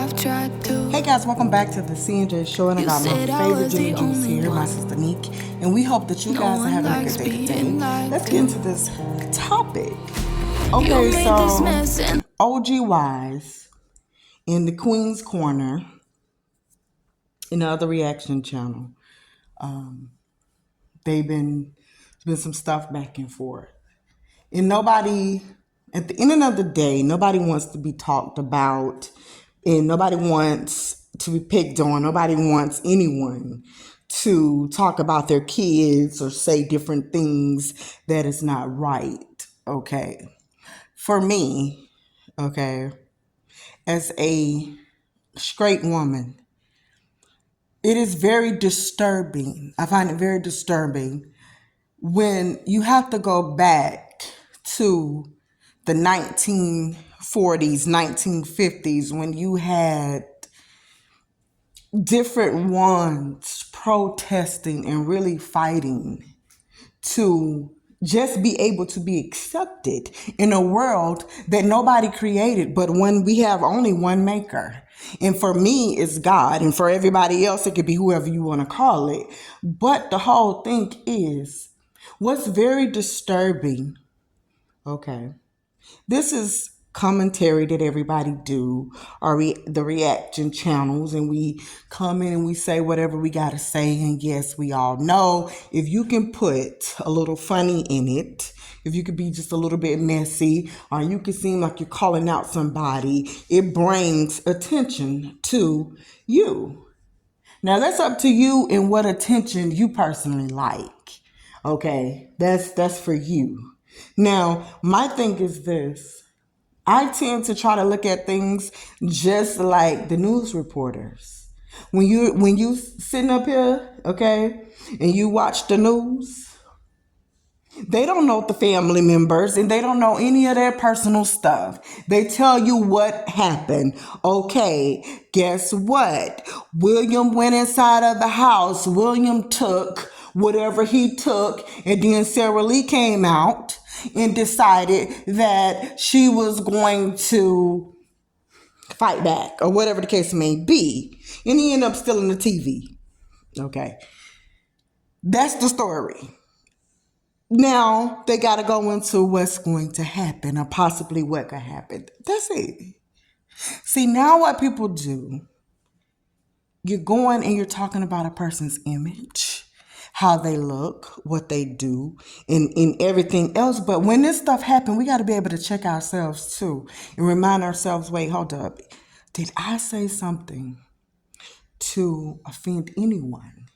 Hey guys, welcome back to the CNJ show, and I got my favorite Jimmy Juice here, my sister Neek, and we hope that you guys are having a good day today. Let's get into this topic. Okay, so OG Wise in the Queen's Corner, in the other reaction channel, there's been some stuff back and forth, and nobody, at the end of the day, nobody wants to be talked about, and nobody wants to be picked on. Nobody wants anyone to talk about their kids or say different things that is not right. Okay. For me, okay, as a straight woman, it is very disturbing. I find it very disturbing when you have to go back to the 1940s, 1950s, when you had different ones protesting and really fighting to just be able to be accepted in a world that nobody created, but when we have only one maker. And for me, it's God. And for everybody else, it could be whoever you want to call it. But the whole thing is, what's very disturbing, okay, this is commentary that everybody do, or the reaction channels, and we come in and we say whatever we got to say. And yes, we all know if you can put a little funny in it, if you could be just a little bit messy, or you could seem like you're calling out somebody, it brings attention to you. Now that's up to you and what attention you personally like. Okay, that's for you. Now, my thing is this. I tend to try to look at things just like the news reporters. When you sitting up here, okay, and you watch the news, they don't know the family members and they don't know any of their personal stuff. They tell you what happened. Okay, guess what? William went inside of the house. William took whatever he took, and then Sarah Lee came out and decided that she was going to fight back, or whatever the case may be. And he ended up stealing the TV. Okay. That's the story. Now they got to go into what's going to happen, or possibly what could happen. That's it. See, now what people do, you're going and you're talking about a person's image, how they look, what they do, and everything else. But when this stuff happens, we got to be able to check ourselves too and remind ourselves, wait, hold up. Did I say something to offend anyone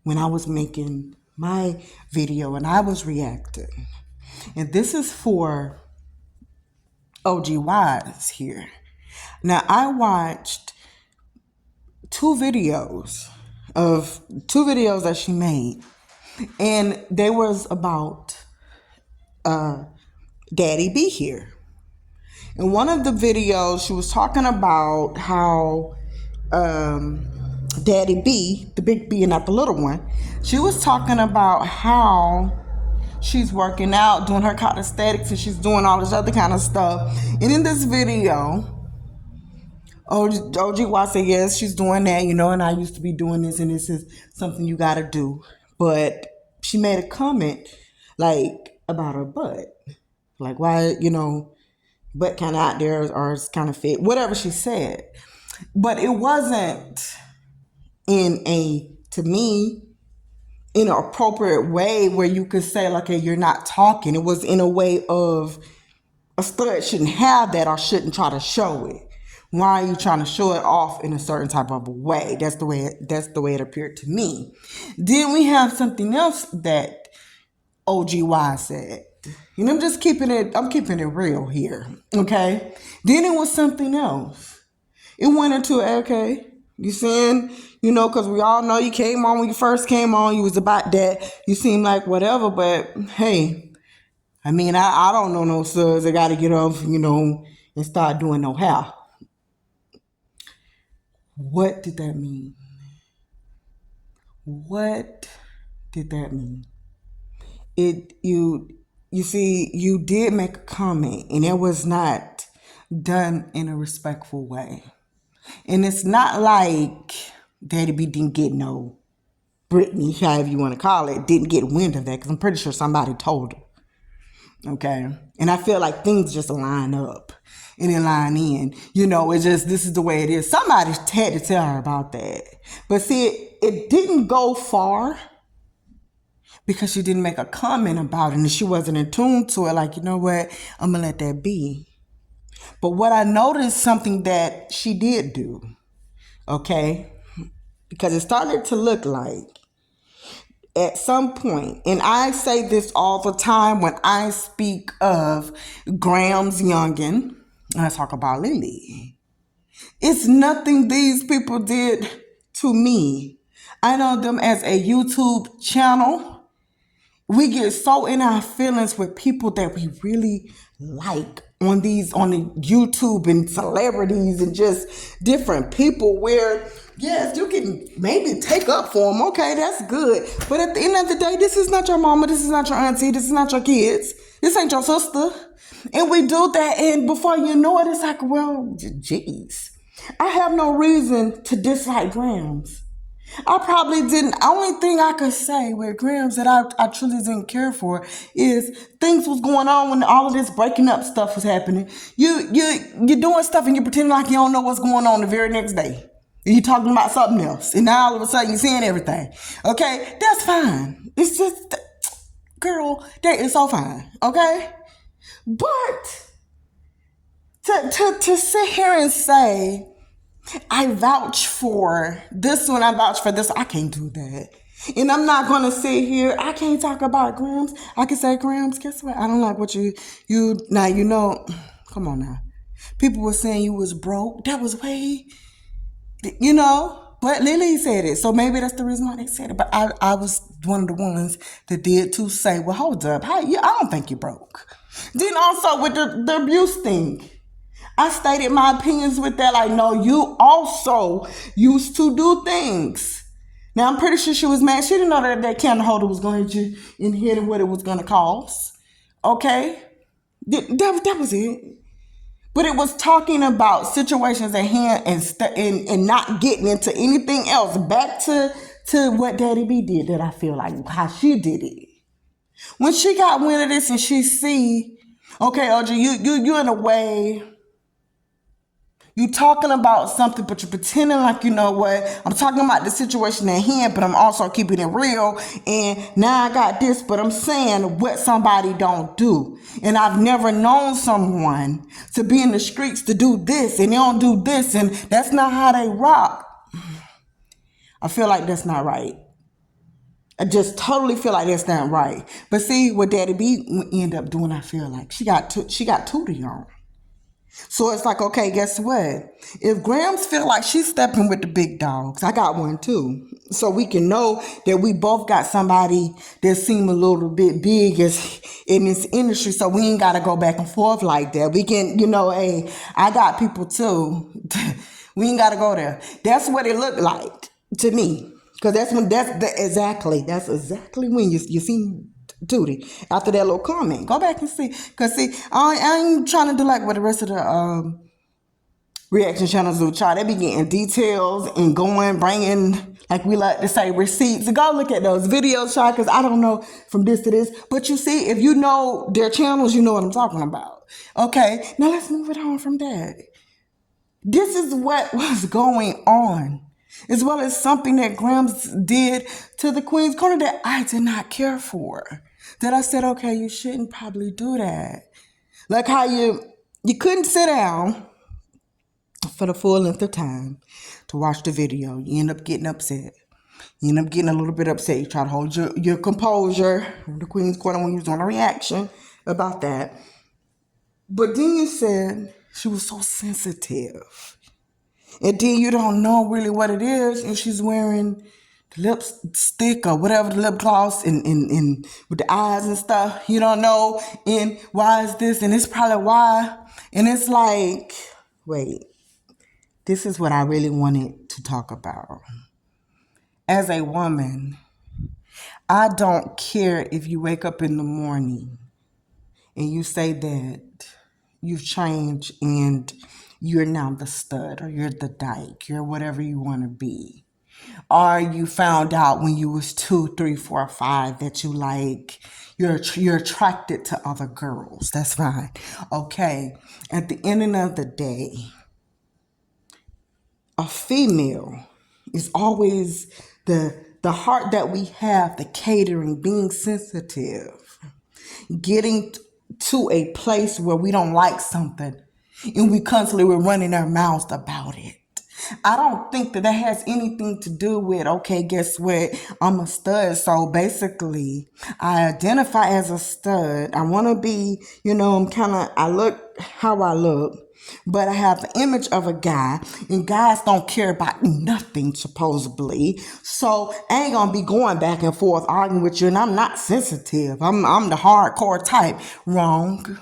when I was making my video and I was reacting? And this is for OG Wise here. Now, I watched two videos that she made, and they was about Daddy B here. In one of the videos, she was talking about how Daddy B, the big B and not the little one, she was talking about how she's working out, doing her calisthenics, and she's doing all this other kind of stuff. And in this video, OG Watt said, yes, she's doing that, and I used to be doing this, and this is something you got to do. But she made a comment, like, about her butt. Like, why, butt kind of out there, or it's kind of fit, whatever she said. But it wasn't to me, in an appropriate way where you could say, like, hey, you're not talking. It was in a way of a stud shouldn't have that, or shouldn't try to show it. Why are you trying to show it off in a certain type of a way? That's the way it appeared to me. Then we have something else that OGY said. I'm just keeping it real here. Okay. Then it was something else. It went into, okay, you saying, because we all know you came on, when you first came on, you was about that. You seem like whatever, but hey, I don't know no suds that got to get off, and start doing no hair. What did that mean? What did that mean? You see, you did make a comment, and it was not done in a respectful way. And it's not like Daddy B didn't get no, Brittany, however you want to call it, didn't get wind of that, because I'm pretty sure somebody told her. Okay. And I feel like things just line up and then line in. It's just, this is the way it is. Somebody had to tell her about that. But see, it didn't go far because she didn't make a comment about it and she wasn't in tune to it. Like, you know what? I'm going to let that be. But what I noticed, something that she did do, okay, because it started to look like at some point, and I say this all the time when I speak of Graham's youngin', and I talk about Lily. It's nothing these people did to me. I know them as a YouTube channel. We get so in our feelings with people that we really like on the YouTube and celebrities and just different people where, yes, you can maybe take up for them. Okay, that's good. But at the end of the day, this is not your mama. This is not your auntie. This is not your kids. This ain't your sister. And we do that. And before you know it, it's like, well, geez, I have no reason to dislike Grams. I probably didn't. Only thing I could say with Grams that I truly didn't care for is things was going on when all of this breaking up stuff was happening. You're doing stuff and you're pretending like you don't know what's going on the very next day. And you're talking about something else. And now all of a sudden you're seeing everything. Okay? That's fine. It's just, girl, that is so fine. Okay? But to sit here and say, I vouch for this one, I vouch for this, I can't do that. And I'm not going to sit here, I can't talk about Grams. I can say, Grams, guess what? I don't like what now, come on now. People were saying you was broke. That was way, but Lily said it. So maybe that's the reason why they said it. But I was one of the ones that did to say, well, hold up. I don't think you broke. Then also with the abuse thing. I stated my opinions with that. Like, no, you also used to do things. Now, I'm pretty sure she was mad. She didn't know that candle holder was going to hit you and hit what it was going to cost. Okay? That was it. But it was talking about situations at hand and not getting into anything else. Back to what Daddy B did, that I feel like how she did it. When she got wind of this and she see, okay, OJ, you in a way, you talking about something, but you're pretending like, you know what, I'm talking about the situation at hand, but I'm also keeping it real. And now I got this, but I'm saying what somebody don't do. And I've never known someone to be in the streets to do this, and they don't do this, and that's not how they rock. I feel like that's not right. I just totally feel like that's not right. But see, what Daddy B end up doing, I feel like she got tutored on. So it's like, okay, guess what? If Grams feel like she's stepping with the big dogs, I got one too. So we can know that we both got somebody that seem a little bit big in this industry. So we ain't got to go back and forth like that. We can, hey, I got people too. We ain't got to go there. That's what it looked like to me. Because that's exactly when you see Duty after that little comment. Go back and see. Because see, I ain't trying to do like what the rest of the reaction channels do. They be getting details and bringing, like we like to say, receipts. Go look at those videos, because I don't know from this to this. But you see, if you know their channels, you know what I'm talking about. Okay, now let's move it on from that. This is what was going on, as well as something that Grams did to the Queen's Corner that I did not care for. That I said, okay, you shouldn't probably do that. Like how you couldn't sit down for the full length of time to watch the video. You end up getting upset. You end up getting a little bit upset. You try to hold your composure in the Queen's Corner when you was doing a reaction about that. But then you said she was so sensitive. And then you don't know really what it is, and she's wearing the lipstick or whatever, the lip gloss, and with the eyes and stuff. You don't know, and why is this, and it's probably why. And it's like, wait, this is what I really wanted to talk about. As a woman, I don't care if you wake up in the morning and you say that you've changed and you're now the stud or you're the dyke, you're whatever you want to be. Or you found out when you was 2, 3, 4, 5 that you like you're attracted to other girls. That's fine. Okay. At the end of the day, a female is always the heart that we have, the catering, being sensitive, getting to a place where we don't like something and we constantly were running our mouths about it. I don't think that has anything to do with, okay, guess what? I'm a stud. So basically, I identify as a stud. I want to be, I look how I look, but I have the image of a guy, and guys don't care about nothing, supposedly. So I ain't going to be going back and forth arguing with you, and I'm not sensitive. I'm the hardcore type. Wrong.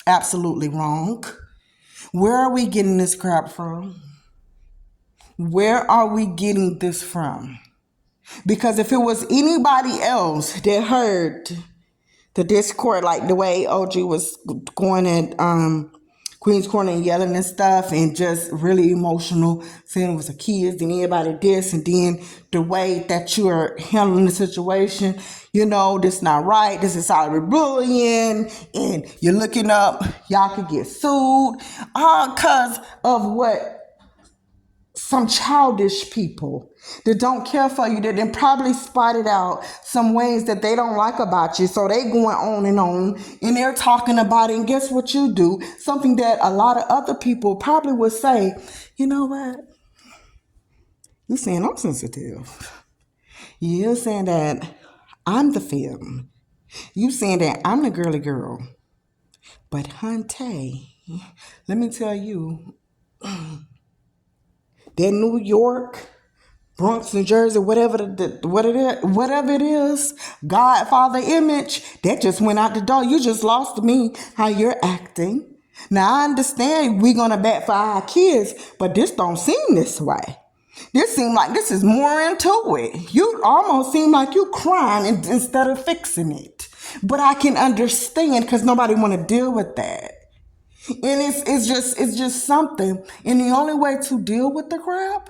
Absolutely wrong. Where are we getting this crap from? Where are we getting this from? Because if it was anybody else that heard the Discord, like the way OG was going at Queen's Corner and yelling and stuff and just really emotional, saying it was a kids and everybody this, and then the way that you are handling the situation, this not right, this is cyberbullying, and you're looking up, y'all could get sued, all because of what some childish people that don't care for you, that then probably spotted out some ways that they don't like about you. So they going on, and they're talking about it. And guess what you do? Something that a lot of other people probably would say, you know what? You saying I'm sensitive. You're saying that I'm the femme. You saying that I'm the girly girl. But hunty, let me tell you, that New York, Bronx, New Jersey, whatever it is, Godfather image, that just went out the door. You just lost me how you're acting. Now I understand we're gonna bat for our kids, but this don't seem this way. This seems like this is more into it. You almost seem like you crying instead of fixing it. But I can understand because nobody want to deal with that. And it's just something. And the only way to deal with the crap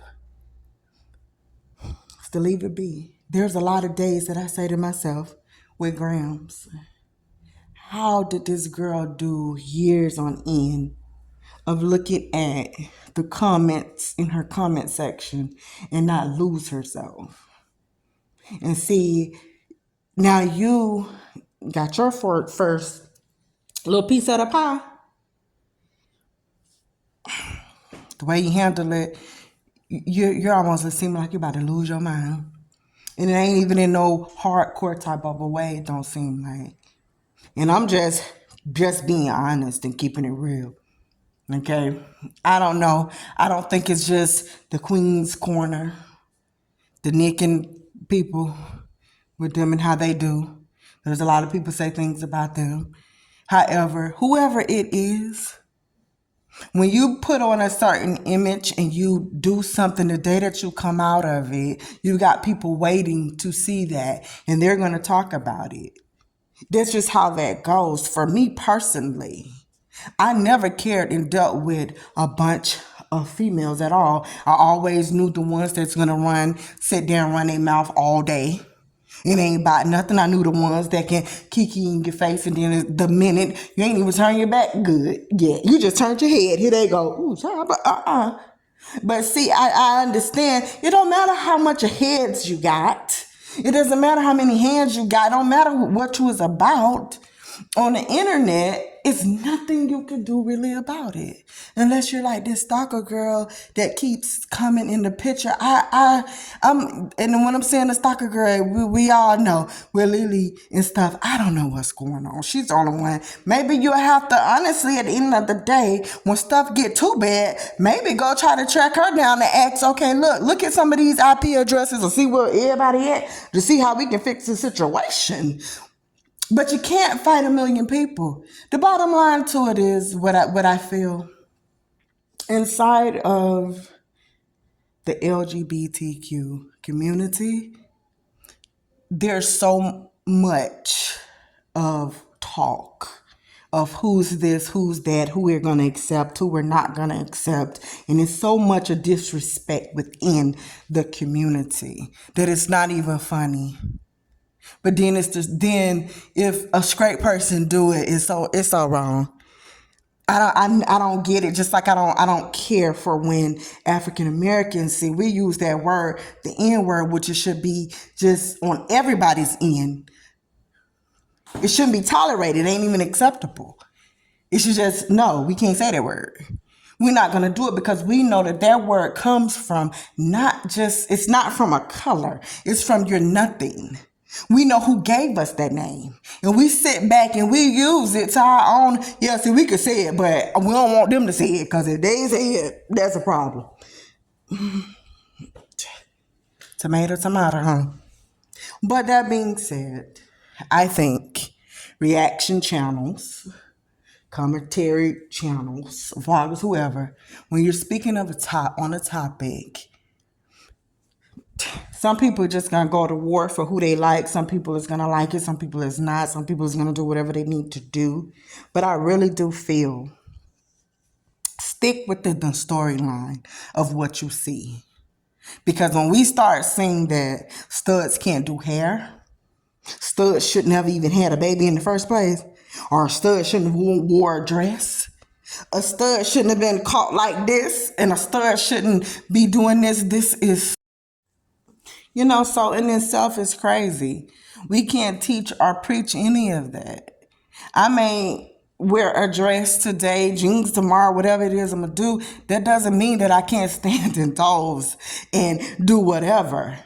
is to leave it be. There's a lot of days that I say to myself with Grams, how did this girl do years on end of looking at the comments in her comment section and not lose herself? And see, now you got your first little piece of the pie. The way you handle it, you're almost seeming like you're about to lose your mind. And it ain't even in no hardcore type of a way, it don't seem like. And I'm just being honest and keeping it real. Okay? I don't know. I don't think it's just the Queen's Corner, the nicking people with them and how they do. There's a lot of people say things about them. However, whoever it is, when you put on a certain image and you do something the day that you come out of it, you got people waiting to see that, and they're going to talk about it. That's just how that goes. For me personally, I never cared and dealt with a bunch of females at all. I always knew the ones that's going to sit there and run their mouth all day. It ain't about nothing. I knew the ones that can kiki in your face, and then the minute you ain't even turn your back good. Yeah, you just turned your head. Here they go. Ooh, sorry, but But see, I understand. It don't matter how much of heads you got. It doesn't matter how many hands you got. It don't matter what you was about. On the internet, it's nothing you can do really about it. Unless you're like this stalker girl that keeps coming in the picture. And when I'm saying the stalker girl, we all know we're Lily and stuff. I don't know what's going on. She's the only one. Maybe you'll have to, honestly, at the end of the day, when stuff get too bad, maybe go try to track her down and ask, okay, look at some of these IP addresses and see where everybody at to see how we can fix the situation. But you can't fight a million people. The bottom line to it is what I feel. Inside of the LGBTQ community, there's so much of talk of who's this, who's that, who we're going to accept, who we're not going to accept. And it's so much a disrespect within the community that it's not even funny. But then it's just, then if a straight person do it, it's so wrong. I don't get it. Just like I don't care for when African Americans see we use that word, the N word, which it should be just on everybody's end. It shouldn't be tolerated. It ain't even acceptable. It should just, no, we can't say that word. We're not going to do it because we know that word comes from it's not from a color. It's from your nothing. We know who gave us that name. And we sit back and we use it to our own. Yeah, see, we could say it, but we don't want them to say it because if they say it, that's a problem. Tomato, huh? But that being said, I think reaction channels, commentary channels, vloggers, whoever, when you're speaking on a topic, some people are just going to go to war for who they like. Some people is going to like it. Some people is not. Some people is going to do whatever they need to do. But I really do feel stick within the storyline of what you see. Because when we start seeing that studs can't do hair, studs shouldn't have even had a baby in the first place, or a stud shouldn't have wore a dress, a stud shouldn't have been caught like this, and a stud shouldn't be doing this. This is, so in itself is crazy. We can't teach or preach any of that. I may wear a dress today, jeans tomorrow, whatever it is I'm going to do. That doesn't mean that I can't stand in toes and do whatever.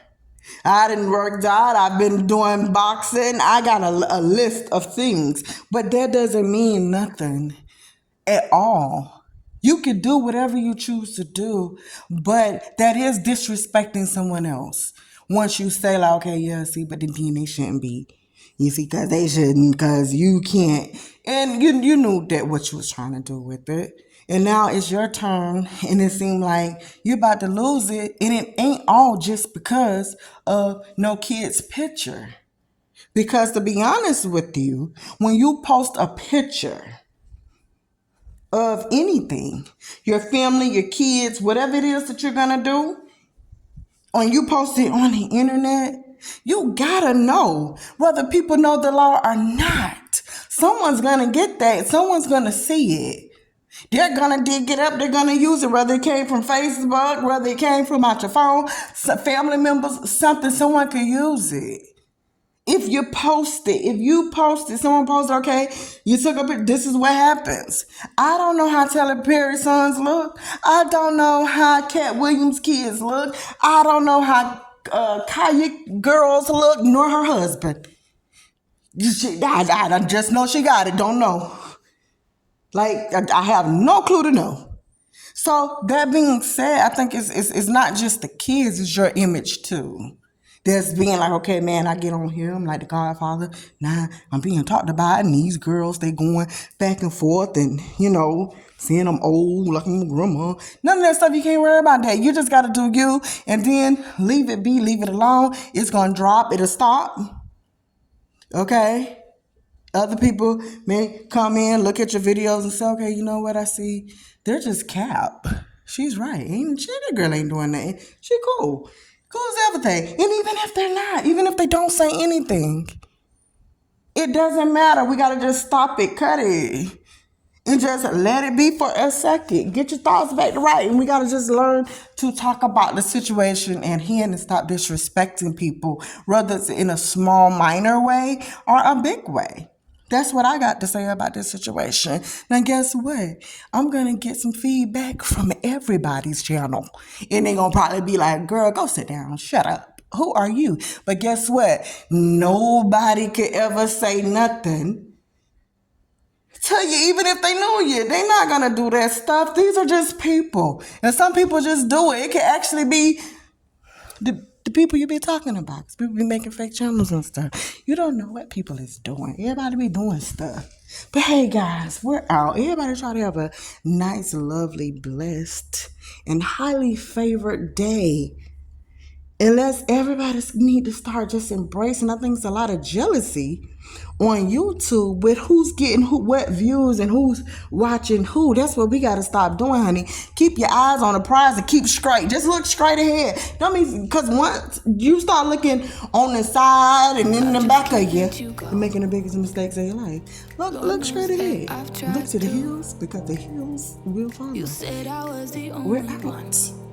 I didn't work out. I've been doing boxing. I got a list of things. But that doesn't mean nothing at all. You can do whatever you choose to do, but that is disrespecting someone else. Once you say, like, okay, yeah, see, but then they shouldn't be. You see, because they shouldn't, because you can't. And you knew that what you was trying to do with it. And now it's your turn, and it seemed like you're about to lose it, and it ain't all just because of no kid's picture. Because to be honest with you, when you post a picture of anything, your family, your kids, whatever it is that you're going to do, when you post it on the internet, you gotta know whether people know the law or not. Someone's gonna get that. Someone's gonna see it. They're gonna dig it up. They're gonna use it, whether it came from Facebook, whether it came from out your phone, family members, something. Someone could use it. If you post it, someone posted, okay, you took a picture, this is what happens. I don't know how Tyler Perry's sons look. I don't know how Cat Williams' kids look. I don't know how Kanye girls look, nor her husband. I just know she got it, don't know. Like, I have no clue to know. So, that being said, I think it's not just the kids, it's your image too. That's being like, okay, man, I get on here, I'm like the Godfather. Nah, I'm being talked about, and these girls, they going back and forth, and, seeing I'm old, like I'm a grandma. None of that stuff, you can't worry about that. You just got to do you, and then leave it be, leave it alone. It's going to drop, it'll stop. Okay? Other people may come in, look at your videos, and say, okay, you know what I see? They're just cap. She's right. That girl ain't doing nothing. She cool. Cool as everything. And even if they're not, even if they don't say anything, it doesn't matter. We got to just stop it, cut it, and just let it be for a second. Get your thoughts back to right. And we got to just learn to talk about the situation at hand and stop disrespecting people, whether it's in a small, minor way or a big way. That's what I got to say about this situation. Now, guess what? I'm going to get some feedback from everybody's channel. And they're going to probably be like, girl, go sit down. Shut up. Who are you? But guess what? Nobody could ever say nothing to you, even if they knew you. They're not going to do that stuff. These are just people. And some people just do it. It can actually be the people you be talking about. Because people be making fake channels and stuff. You don't know what people is doing. Everybody be doing stuff. But hey, guys, we're out. Everybody try to have a nice, lovely, blessed, and highly favored day. unless everybody need to start just embracing. I think it's a lot of jealousy on YouTube with who's getting what views and who's watching who. That's what we got to stop doing, honey. Keep your eyes on the prize and keep straight. Just look straight ahead. Don't mean because once you start looking on the side and in the back of you, you're making the biggest mistakes of your life. Look straight ahead. Look to the hills because the hills will follow. We're out.